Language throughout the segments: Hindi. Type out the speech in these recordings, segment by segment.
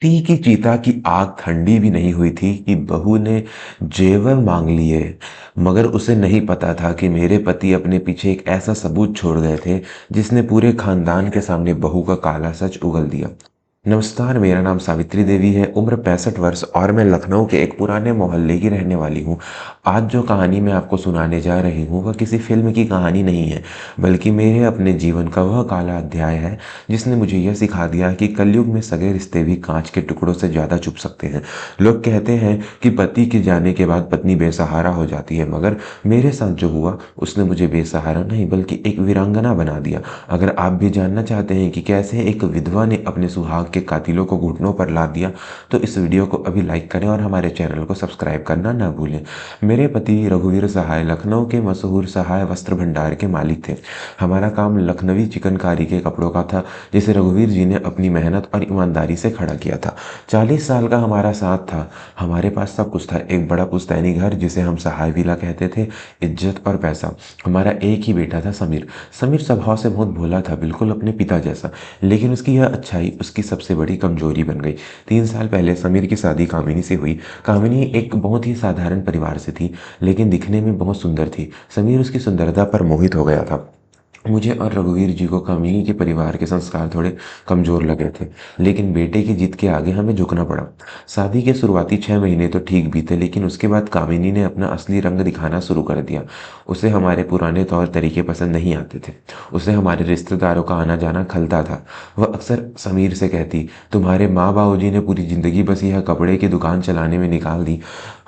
ती की चीता की आग ठंडी भी नहीं हुई थी कि बहू ने जेवर मांग लिए। मगर उसे नहीं पता था कि मेरे पति अपने पीछे एक ऐसा सबूत छोड़ गए थे जिसने पूरे खानदान के सामने बहू का काला सच उगल दिया। नमस्कार, मेरा नाम सावित्री देवी है। उम्र 65 वर्ष और मैं लखनऊ के एक पुराने मोहल्ले की रहने वाली हूँ। आज जो कहानी मैं आपको सुनाने जा रही हूँ वह किसी फिल्म की कहानी नहीं है, बल्कि मेरे अपने जीवन का वह काला अध्याय है जिसने मुझे यह सिखा दिया कि कलयुग में सगे रिश्ते भी कांच के टुकड़ों से ज़्यादा चुभ सकते हैं। लोग कहते हैं कि पति के जाने के बाद पत्नी बेसहारा हो जाती है, मगर मेरे साथ जो हुआ उसने मुझे बेसहारा नहीं बल्कि एक वीरांगना बना दिया। अगर आप भी जानना चाहते हैं कि कैसे एक विधवा ने अपने सुहाग के कातिलों को घुटनों पर ला दिया, तो इस वीडियो को अभी लाइक करें और हमारे चैनल को सब्सक्राइब करना ना भूलें। मेरे पति रघुवीर सहाय लखनऊ के मशहूर सहाय वस्त्र भंडार के मालिक थे। हमारा काम लखनवी चिकनकारी के कपड़ों का था, जिसे रघुवीर जी ने अपनी मेहनत और ईमानदारी से खड़ा किया था। 40 साल का हमारा साथ था। हमारे पास सब कुछ था, एक बड़ा पुश्तैनी घर जिसे हम सहाय विला कहते थे, इज्जत और पैसा। हमारा एक ही बेटा था, समीर। समीर स्वभाव से बहुत भोला था, बिल्कुल अपने पिता जैसा। लेकिन उसकी यह अच्छाई उसकी सबसे बड़ी कमजोरी बन गई। 3 साल पहले समीर की शादी कामिनी से हुई। कामिनी एक बहुत ही साधारण परिवार से थी, लेकिन दिखने में बहुत सुंदर थी। समीर उसकी सुंदरता पर मोहित हो गया था। मुझे और रघुवीर जी को कामिनी के परिवार के संस्कार थोड़े कमजोर लगे थे, लेकिन बेटे की जिद के आगे हमें झुकना पड़ा। शादी के शुरुआती 6 महीने तो ठीक बीते, लेकिन उसके बाद कामिनी ने अपना असली रंग दिखाना शुरू कर दिया। उसे हमारे पुराने तौर तरीके पसंद नहीं आते थे। उसे हमारे रिश्तेदारों का आना जाना खलता था। वह अक्सर समीर से कहती, तुम्हारे माँ बाबू जी ने पूरी जिंदगी बस यह कपड़े की दुकान चलाने में निकाल दी,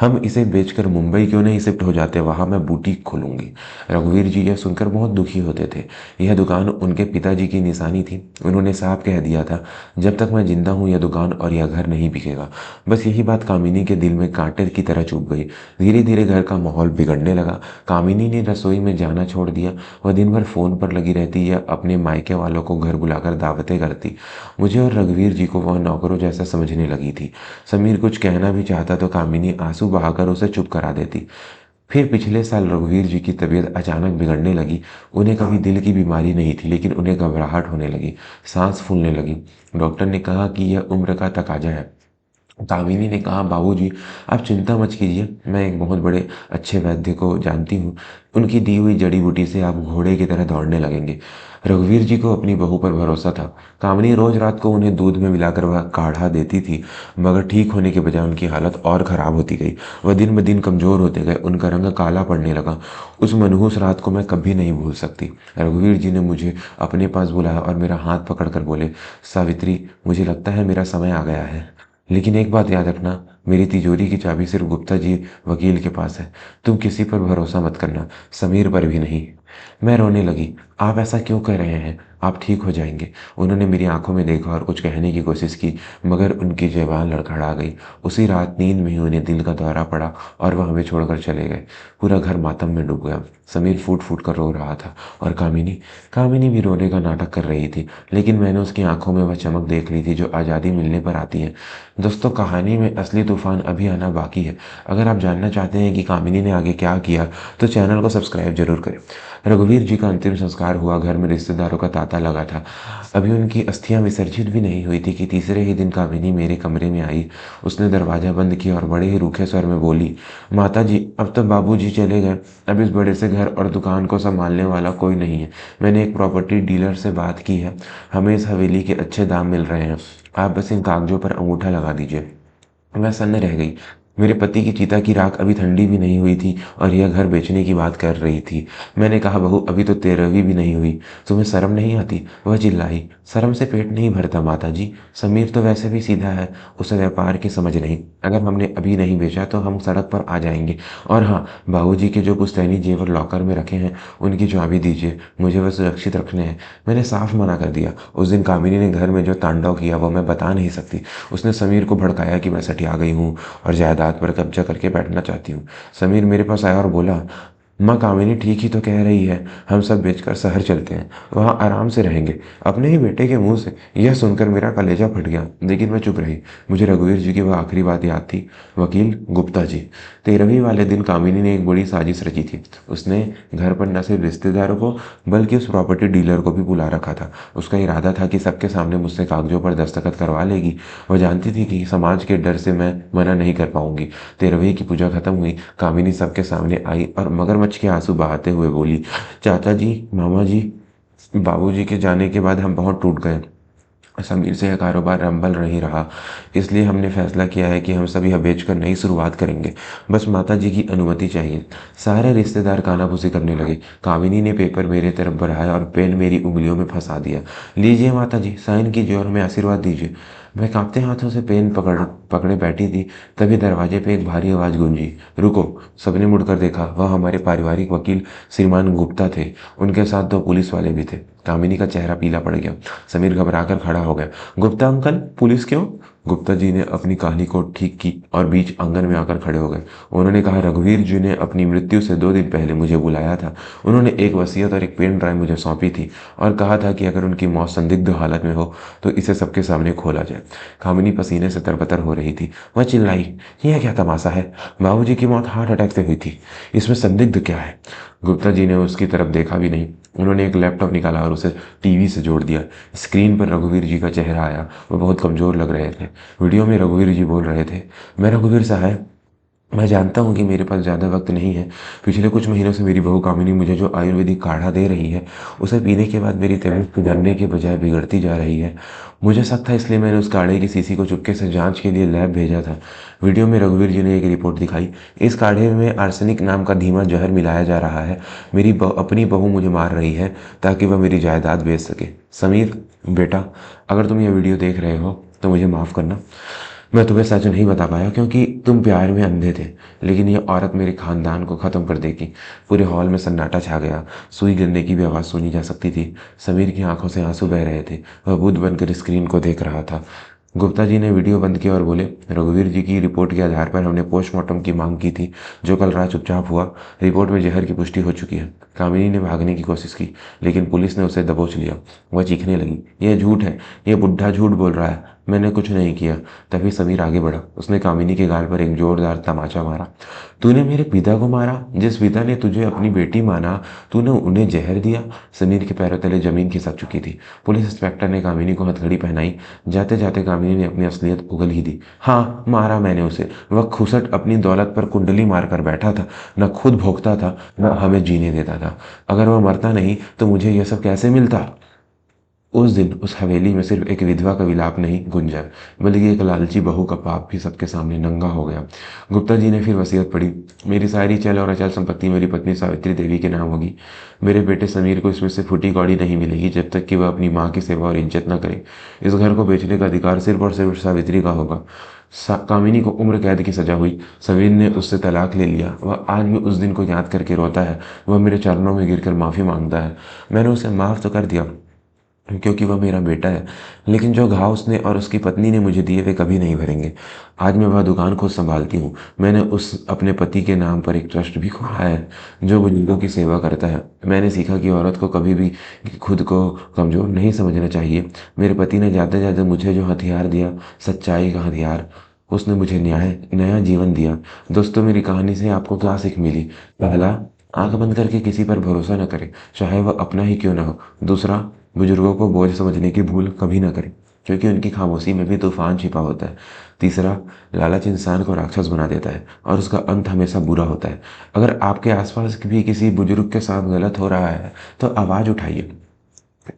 हम इसे बेचकर मुंबई क्यों नहीं शिफ्ट हो जाते, वहां मैं बुटीक खोलूंगी। रघुवीर जी यह सुनकर बहुत दुखी होते थे। यह दुकान उनके पिताजी की निशानी थी। उन्होंने साफ कह दिया था, जब तक मैं जिंदा हूं यह दुकान और यह घर नहीं बिकेगा। बस यही बात कामिनी के दिल में कांटे की तरह चुभ गई। धीरे धीरे घर का माहौल बिगड़ने लगा। कामिनी ने रसोई में जाना छोड़ दिया। वह दिन भर फोन पर लगी रहती या अपने मायके वालों को घर बुलाकर दावतें करती। मुझे और रघुवीर जी को वह नौकरों जैसा समझने लगी थी। समीर कुछ कहना भी चाहता तो कामिनी आंसू बहाकर उसे चुप करा देती। फिर पिछले साल रघुवीर जी की तबीयत अचानक बिगड़ने लगी। उन्हें कभी दिल की बीमारी नहीं थी, लेकिन उन्हें घबराहट होने लगी, सांस फूलने लगी। डॉक्टर ने कहा कि यह उम्र का तकाजा है। कामिनी ने कहा, बाबूजी आप चिंता मत कीजिए, मैं एक बहुत बड़े अच्छे वैद्य को जानती हूँ। उनकी दी हुई जड़ी बूटी से आप घोड़े की तरह दौड़ने लगेंगे। रघुवीर जी को अपनी बहू पर भरोसा था। कामिनी रोज रात को उन्हें दूध में मिलाकर वह काढ़ा देती थी, मगर ठीक होने के बजाय उनकी हालत और खराब होती गई। वह दिन ब दिन कमजोर होते गए, उनका रंग काला पड़ने लगा। उस मनहूस रात को मैं कभी नहीं भूल सकती। रघुवीर जी ने मुझे अपने पास बुलाया और मेरा हाथ पकड़कर बोले, सावित्री, मुझे लगता है मेरा समय आ गया है, लेकिन एक बात याद रखना, मेरी तिजोरी की चाबी सिर्फ गुप्ता जी वकील के पास है। तुम किसी पर भरोसा मत करना, समीर पर भी नहीं। मैं रोने लगी। आप ऐसा क्यों कह रहे हैं, आप ठीक हो जाएंगे। उन्होंने मेरी आंखों में देखा और कुछ कहने की कोशिश की, मगर उनकी जुबान लड़खड़ा गई। उसी रात नींद में ही उन्हें दिल का दौरा पड़ा और वह हमें छोड़कर चले गए। पूरा घर मातम में डूब गया। समीर फूट फूट कर रो रहा था और कामिनी कामिनी भी रोने का नाटक कर रही थी, लेकिन मैंने उसकी आंखों में वह चमक देख ली थी जो आज़ादी मिलने पर आती है। दोस्तों, कहानी में असली तूफान अभी आना बाकी है। अगर आप जानना चाहते हैं कि कामिनी ने आगे क्या किया, तो चैनल को सब्सक्राइब जरूर करें। रघुवीर जी का अंतिम संस्कार हुआ। घर में रिश्तेदारों का तांता लगा था। अभी उनकी अस्थियां विसर्जित भी नहीं हुई थी कि तीसरे ही दिन कामिनी मेरे कमरे में आई। उसने दरवाजा बंद किया और बड़े ही रूखे स्वर में बोली, माता जी, अब तो बाबू जी चले गए। अब इस बड़े से घर और दुकान को संभालने वाला कोई नहीं है। मैंने एक प्रॉपर्टी डीलर से बात की है, हमें इस हवेली के अच्छे दाम मिल रहे हैं। आप बस इन कागजों पर अंगूठा लगा दीजिए। मैं सन्न रह गई। मेरे पति की चिता की राख अभी ठंडी भी नहीं हुई थी और यह घर बेचने की बात कर रही थी। मैंने कहा, बहू, अभी तो 13वीं भी नहीं हुई, तुम्हें शर्म नहीं आती। वह चिल्लाई, शर्म से पेट नहीं भरता माता जी। समीर तो वैसे भी सीधा है, उसे व्यापार की समझ नहीं। अगर हमने अभी नहीं बेचा तो हम सड़क पर आ जाएंगे। और हाँ, बाबूजी के जो पुश्तैनी जेवर लॉकर में रखे हैं उनकी चाबी दीजिए, मुझे वह सुरक्षित रखने हैं। मैंने साफ मना कर दिया। उस दिन कामिनी ने घर में जो तांडव किया वो मैं बता नहीं सकती। उसने समीर को भड़काया कि मैं सठिया गई हूँ और जायदाद पर कब्जा करके बैठना चाहती हूँ। समीर मेरे पास आया और बोला, माँ कामिनी ठीक ही तो कह रही है, हम सब बेचकर शहर चलते हैं, वहाँ आराम से रहेंगे। अपने ही बेटे के मुंह से यह सुनकर मेरा कलेजा फट गया, लेकिन मैं चुप रही। मुझे रघुवीर जी की वह आखिरी बात याद थी, वकील गुप्ता जी। 13वीं वाले दिन कामिनी ने एक बड़ी साजिश रची थी। उसने घर पर न सिर्फ रिश्तेदारों को बल्कि उस प्रॉपर्टी डीलर को भी बुला रखा था। उसका इरादा था कि सबके सामने मुझसे कागजों पर दस्तखत करवा लेगी। वह जानती थी कि समाज के डर से मैं मना नहीं कर पाऊंगी। 13वीं की पूजा खत्म हुई। कामिनी सबके सामने आई और मगरमच्छ के आंसू बहाते हुए बोली, चाचा जी, मामा जी, बाबूजी के जाने के बाद हम बहुत टूट गए। समीर से यह कारोबार संभल नहीं रहा, इसलिए हमने फैसला किया है कि हम सभी यह बेचकर नई शुरुआत करेंगे। बस माता जी की अनुमति चाहिए। सारे रिश्तेदार कानाफूसी करने लगे। कामिनी ने पेपर मेरे तरफ बढ़ाया और पेन मेरी उंगलियों में फंसा दिया। लीजिए माता जी, साइन कीजिए और हमें आशीर्वाद दीजिए। मैं कांपते हाथों से पेन पकड़े बैठी थी। तभी दरवाजे पे एक भारी आवाज़ गूंजी, रुको। सबने मुड़कर देखा। वह हमारे पारिवारिक वकील श्रीमान गुप्ता थे। उनके साथ 2 पुलिस वाले भी थे। कामिनी का चेहरा पीला पड़ गया। समीर घबराकर खड़ा हो गया। गुप्ता अंकल, पुलिस क्यों? गुप्ता जी ने अपनी कहानी को ठीक की और बीच आंगन में आकर खड़े हो गए। उन्होंने कहा, रघुवीर जी ने अपनी मृत्यु से 2 दिन पहले मुझे बुलाया था। उन्होंने एक वसीयत और एक पेन ड्राइव मुझे सौंपी थी और कहा था कि अगर उनकी मौत संदिग्ध हालत में हो तो इसे सबके सामने खोला जाए। कामिनी पसीने से तरबतर हो रही थी। वह चिल्लाई, यह क्या तमाशा है? बाबूजी की मौत हार्ट अटैक से हुई थी, इसमें संदिग्ध क्या है? गुप्ता जी ने उसकी तरफ देखा भी नहीं। उन्होंने एक लैपटॉप निकाला और उसे टीवी से जोड़ दिया। स्क्रीन पर रघुवीर जी का चेहरा आया। वो बहुत कमज़ोर लग रहे थे। वीडियो में रघुवीर जी बोल रहे थे, मैं रघुवीर साहब, मैं जानता हूँ कि मेरे पास ज़्यादा वक्त नहीं है। पिछले कुछ महीनों से मेरी बहू कामिनी मुझे जो आयुर्वेदिक काढ़ा दे रही है, उसे पीने के बाद मेरी तबीयत सुधरने के बजाय बिगड़ती जा रही है। मुझे शक था, इसलिए मैंने उस काढ़े की शीशी को चुपके से जांच के लिए लैब भेजा था। वीडियो में रघुवीर जी ने एक रिपोर्ट दिखाई। इस काढ़े में आर्सेनिक नाम का धीमा जहर मिलाया जा रहा है। अपनी बहू मुझे मार रही है ताकि वह मेरी जायदाद बेच सके। समीर बेटा, अगर तुम यह वीडियो देख रहे हो तो मुझे माफ़ करना। मैं तुम्हें सच नहीं बता पाया क्योंकि तुम प्यार में अंधे थे, लेकिन ये औरत मेरे खानदान को ख़त्म कर देगी। पूरे हॉल में सन्नाटा छा गया। सुई गिरने की भी आवाज़ सुनी जा सकती थी। समीर की आंखों से आंसू बह रहे थे। वह बुद्ध बनकर स्क्रीन को देख रहा था। गुप्ता जी ने वीडियो बंद किया और बोले, रघुवीर जी की रिपोर्ट के आधार पर हमने पोस्टमार्टम की मांग की थी, जो कल रात चुपचाप हुआ। रिपोर्ट में जहर की पुष्टि हो चुकी है। कामिनी ने भागने की कोशिश की, लेकिन पुलिस ने उसे दबोच लिया। वह चीखने लगी, यह झूठ है, यह बुढ़ा झूठ बोल रहा है, मैंने कुछ नहीं किया। तभी समीर आगे बढ़ा। उसने कामिनी के गाल पर एक जोरदार तमाचा मारा। तूने मेरे पिता को मारा? जिस पिता ने तुझे अपनी बेटी माना, तूने उन्हें जहर दिया? समीर के पैरों तले जमीन खिसक चुकी थी। पुलिस इंस्पेक्टर ने कामिनी को हथकड़ी पहनाई। जाते जाते कामिनी ने अपनी असलियत उगल ही दी। हाँ, मारा मैंने उसे। वह खुसट अपनी दौलत पर कुंडली मारकर बैठा था, न खुद भोगता था न हमें जीने देता था। अगर वह मरता नहीं तो मुझे यह सब कैसे मिलता? उस दिन उस हवेली में सिर्फ एक विधवा का विलाप नहीं गूंजा, बल्कि एक लालची बहू का पाप भी सबके सामने नंगा हो गया। गुप्ता जी ने फिर वसीयत पढ़ी, मेरी सारी चल और अचल संपत्ति मेरी पत्नी सावित्री देवी के नाम होगी। मेरे बेटे समीर को इसमें से फूटी कौड़ी नहीं मिलेगी जब तक कि वह अपनी माँ की सेवा और इज्जत न करे। इस घर को बेचने का अधिकार सिर्फ और सिर्फ सावित्री का होगा। कामिनी को उम्र कैद की सजा हुई। समीर ने उससे तलाक ले लिया। वह आज भी उस दिन को याद करके रोता है। वह मेरे चरणों में गिरकर माफ़ी मांगता है। मैंने उसे माफ़ तो कर दिया क्योंकि वह मेरा बेटा है, लेकिन जो घाव उसने और उसकी पत्नी ने मुझे दिए वे कभी नहीं भरेंगे। आज मैं वह दुकान खुद संभालती हूँ। मैंने उस अपने पति के नाम पर एक ट्रस्ट भी खोला है जो बुजुर्गों की सेवा करता है। मैंने सीखा कि औरत को कभी भी खुद को कमज़ोर नहीं समझना चाहिए। मेरे पति ने जाते जाते मुझे जो हथियार दिया, सच्चाई का हथियार, उसने मुझे नया जीवन दिया। दोस्तों, मेरी कहानी से आपको क्या सीख मिली? पहला, आंख बंद करके किसी पर भरोसा न करें, चाहे वह अपना ही क्यों ना हो। दूसरा, बुजुर्गों को बोझ समझने की भूल कभी ना करें, क्योंकि उनकी खामोशी में भी तूफान छिपा होता है। तीसरा, लालच इंसान को राक्षस बना देता है और उसका अंत हमेशा बुरा होता है। अगर आपके आसपास भी किसी बुजुर्ग के साथ गलत हो रहा है तो आवाज़ उठाइए।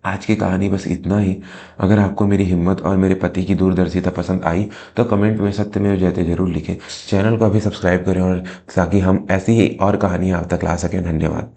आज की कहानी बस इतना ही। अगर आपको मेरी हिम्मत और मेरे पति की दूरदर्शिता पसंद आई तो कमेंट में सत्यमेव जयते जरूर लिखें। चैनल को अभी सब्सक्राइब करें और ताकि हम ऐसी ही और कहानियाँ आप तक ला सकें। धन्यवाद।